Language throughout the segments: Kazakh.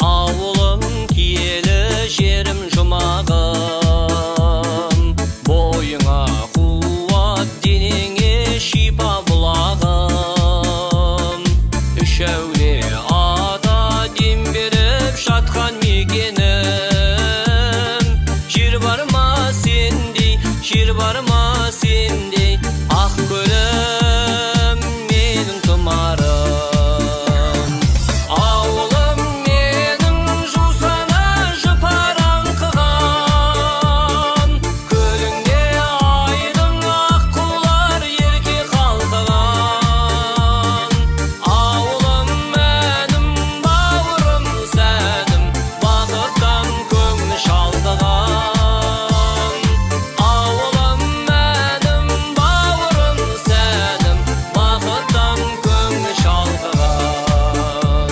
ауылым киелі жерім жұмағым, бойыңа қуат денеңе шипа бұлағым, үш әулие ата дем беріп жатқан мекенім, жер бар ма сендей, жер бар ма сендей, ақ көлім менің тұмарым. Ауылым менің жусаны жұпараңқыған, көліңде айдың ақ құлар ерке қалқыған. Ауылым мәнім, бауырым сәнім, бақыттан көңіл шалдыған. Ауылым мәнім, бауырым сәнім, бақыттан көңіл шалдыған.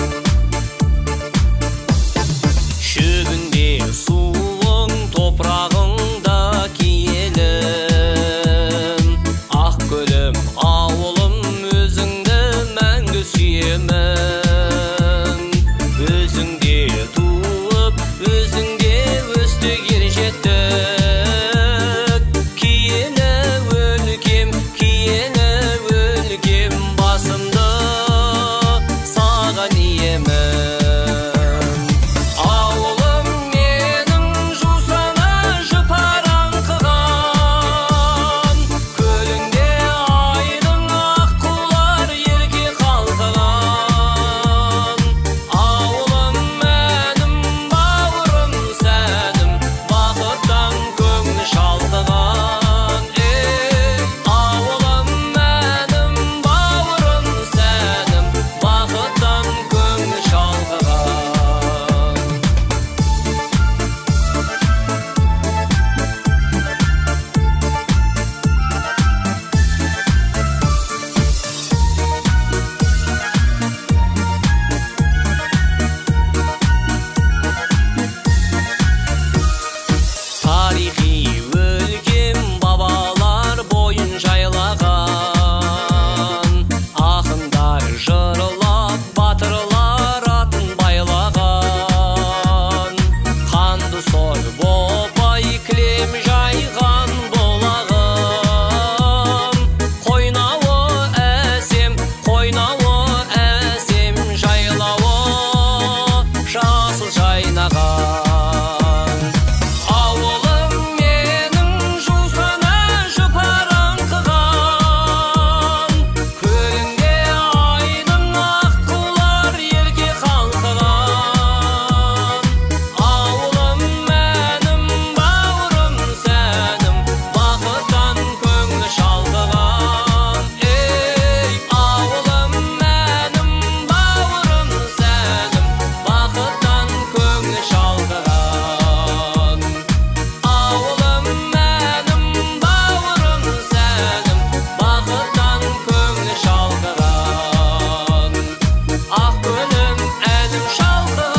Шөбінде суың, топырағыңда киелім, ақ көлім ауылым, өзіңді мәңгі сүйемін. Өзіңде туып, өзіңде өстік ер жеттік, киелі өлкем, киелі өлкем, басымды саған иемін. Ауылым менің жусаны жұпараңқыған, көліңде айдың ақ құлар ерке қалқыған. Ауылым мәнім, бауырым сәнім, бақыттан көңіл шалдыған. Ауылым мәнім, бауырым сәнім, бақыттан көңіл шалдыған. Тарихи өлкем, бабалар бойын жайлаған, ақындар жырлап, батырлар атын байлаған. Қанды сор бопай кілем жайған болағым, қойнауы әсем, жайлауы жасыл жайнаған. Ауылым менің жусаны жұпараңқыған, көліңде айдың ақ құлар ерке қалқыған. Ауылым мәнім, бауырым сәнім, бақыттан көңіл шалдыған. Ауылым мәнім, бауырым сәнім, бақыттан көңіл шалдыған. Ауылым мәнім, бауырым сәнім, бақыттан көңіл шалдыған. Ақ көлім әнім шалдыған.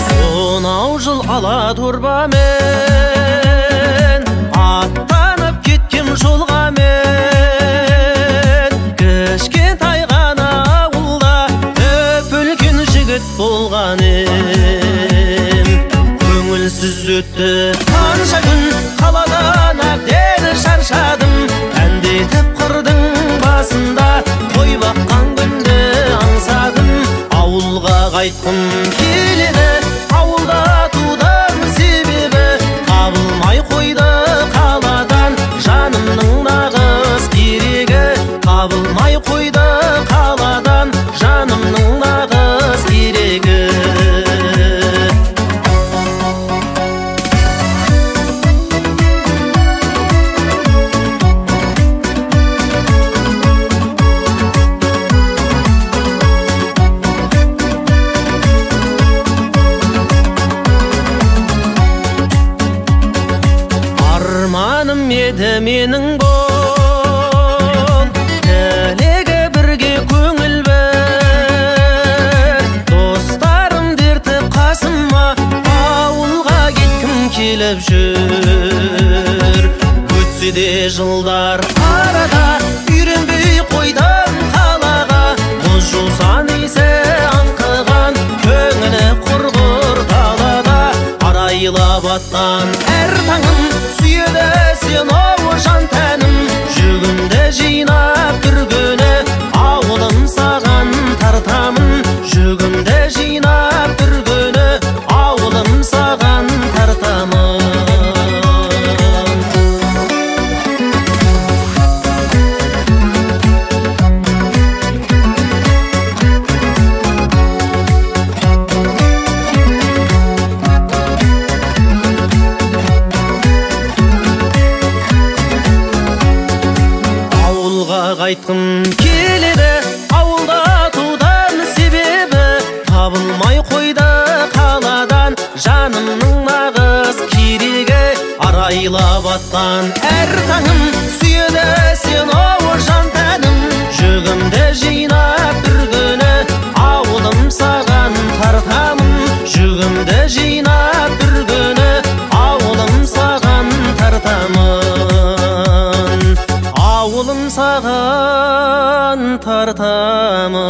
Сонау жыл ала турбамен аттанып кеткем жолға мен. Кішкентай ғана ауылда өп үлкен жігіт болған ем. Көңілсіз өтті қанша күн, қаладан әбден шаршадым. Әндетіп қырдың басында қой баққан күнді аңсадым. Ауылға қайтқым келеді, ауылда тудым себебі, табылмай қойды қаладан жанымның нағыз керегі. Табылмай қойды қаладан менің бол, әлегі бірге көңіл бір. Достарым дерті қасыма, ауылға кеткім келіп жүр. Өтсе де жылдар арада, үйренбей қойдым қалаға. Мұз жусан исі аңқыған, көңілі құрғыр далада. Арайлап атқан әр таңым, сүйеді сен оу жан тәнім. Жүгімді жинап бір күні, ауылым саған тартамын. Жүгімді жинап бір күні, ауылым саған тартамын. Қайтқым келеді, ауылда тудан себебі. Табылмай қойды қаладан, жанымның нағыз керегі. Арайлап атқан әр таңым, сүйеді сен оу жан тәнім. Жүгімді жинап бір күні, ауылым саған тартамын. Жүгімді жинап бір күні, ауылым саған тартамын. Ауылым саған тартамын.